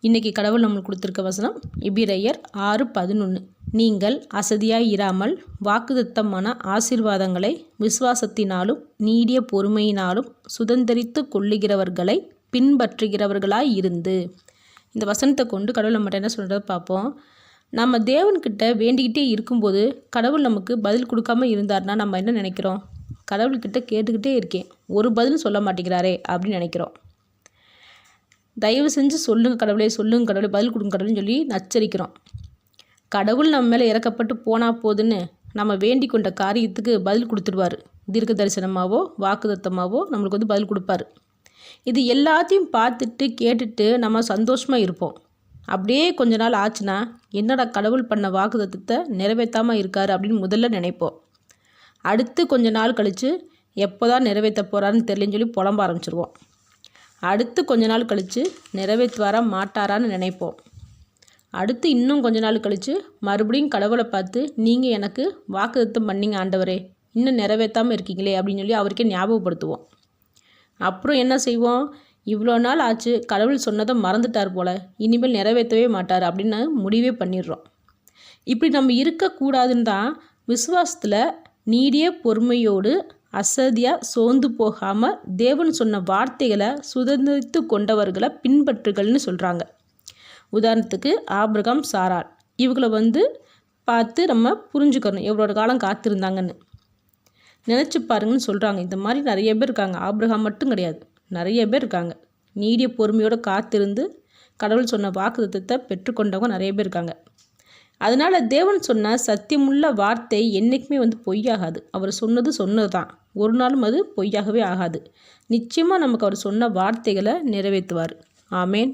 இன்றைக்கி கடவுள் நம்மளுக்கு கொடுத்துருக்க வசனம் எபிரெயர் 6:11. நீங்கள் அசதியாய் இராமல் வாக்குத்தத்தமான ஆசீர்வாதங்களை விசுவாசத்தினாலும் நீடிய பொறுமையினாலும் சுதந்தரித்து கொள்ளுகிறவர்களை பின்பற்றுகிறவர்களாய் இருந்து. இந்த வசனத்தை கொண்டு கடவுள் நம்மகிட்ட என்ன சொல்கிறத பார்ப்போம். நம்ம தேவன்கிட்ட வேண்டிக்கிட்டே இருக்கும்போது கடவுள் நமக்கு பதில் கொடுக்காம இருந்தார்னா நம்ம என்ன நினைக்கிறோம்? கடவுள்கிட்ட கேட்டுக்கிட்டே இருக்கேன், ஒரு பதிலும் சொல்ல மாட்டேங்கிறாரே அப்படின்னு நினைக்கிறோம். தயவு செஞ்சு சொல்லுங்கள் கடவுளே, சொல்லுங்கள் கடவுளே, பதில் கொடுங்க கடவுள்னு சொல்லி நச்சரிக்கிறோம். கடவுள் நம்ம மேலே இறக்கப்பட்டு போனால் போதுன்னு நம்ம வேண்டி கொண்ட காரியத்துக்கு பதில் கொடுத்துடுவார். தீர்க்க தரிசனமாகவோ வாக்குத்தத்தமாகவோ நம்மளுக்கு பதில் கொடுப்பாரு. இது எல்லாத்தையும் பார்த்துட்டு கேட்டுட்டு நம்ம சந்தோஷமாக இருப்போம். அப்படியே கொஞ்ச நாள் ஆச்சுன்னா என்னடா கடவுள் பண்ண வாக்குத்தத்தத்தை நிறைவேற்றாமல் இருக்காரு அப்படின்னு முதல்ல நினைப்போம். அடுத்து கொஞ்ச நாள் கழித்து எப்போ தான் நிறைவேற்ற போகிறாருன்னு தெரியலன்னு சொல்லி புலம்ப ஆரம்பிச்சிருவோம். அடுத்து கொஞ்ச நாள் கழித்து நிறைவேற்றுவாரா மாட்டாரான்னு நினைப்போம். அடுத்து இன்னும் கொஞ்ச நாள் கழித்து மறுபடியும் கடவுளை பார்த்து நீங்கள் எனக்கு வாக்குத்தத்தம் பண்ணீங்க ஆண்டவரே, இன்னும் நிறைவேற்றாமல் இருக்கீங்களே அப்படின்னு சொல்லி அவருக்கே ஞாபகப்படுத்துவோம். அப்புறம் என்ன செய்வோம்? இவ்வளோ நாள் ஆச்சு, கடவுள் சொன்னதை மறந்துட்டார் போல், இனிமேல் நிறைவேற்றவே மாட்டார் அப்படின்னு முடிவே பண்ணிடுறோம். இப்படி நம்ம இருக்கக்கூடாதுன்னு தான் விசுவாசத்தில் நீடிய பொறுமையோடு அசதியாக சோர்ந்து போகாமல் தேவன் சொன்ன வார்த்தைகளை சுதந்திரித்து கொண்டவர்களை பின்பற்றுகள்னு சொல்கிறாங்க. உதாரணத்துக்கு ஆபிரகாம், சாராள், இவங்களை பார்த்து நம்ம புரிஞ்சுக்கணும் எவ்வளோ காலம் காத்திருந்தாங்கன்னு. நினச்சி பாருங்கன்னு சொல்கிறாங்க. இந்த மாதிரி நிறைய பேர் இருக்காங்க. ஆபிரகாம் மட்டும் கிடையாது, நிறைய பேர் இருக்காங்க. நீடிய பொறுமையோடு காத்திருந்து கடவுள் சொன்ன வாக்குத்தத்தத்தை பெற்றுக்கொண்டவங்க நிறைய பேர் இருக்காங்க. அதனால் தேவன் சொன்ன சத்தியமுள்ள வார்த்தை என்றைக்குமே பொய்யாகாது. அவர் சொன்னது தான், ஒரு நாளும் அது பொய்யாகவே ஆகாது. நிச்சயமாக நமக்கு அவர் சொன்ன வார்த்தைகளை நிறைவேற்றுவார். ஆமேன்.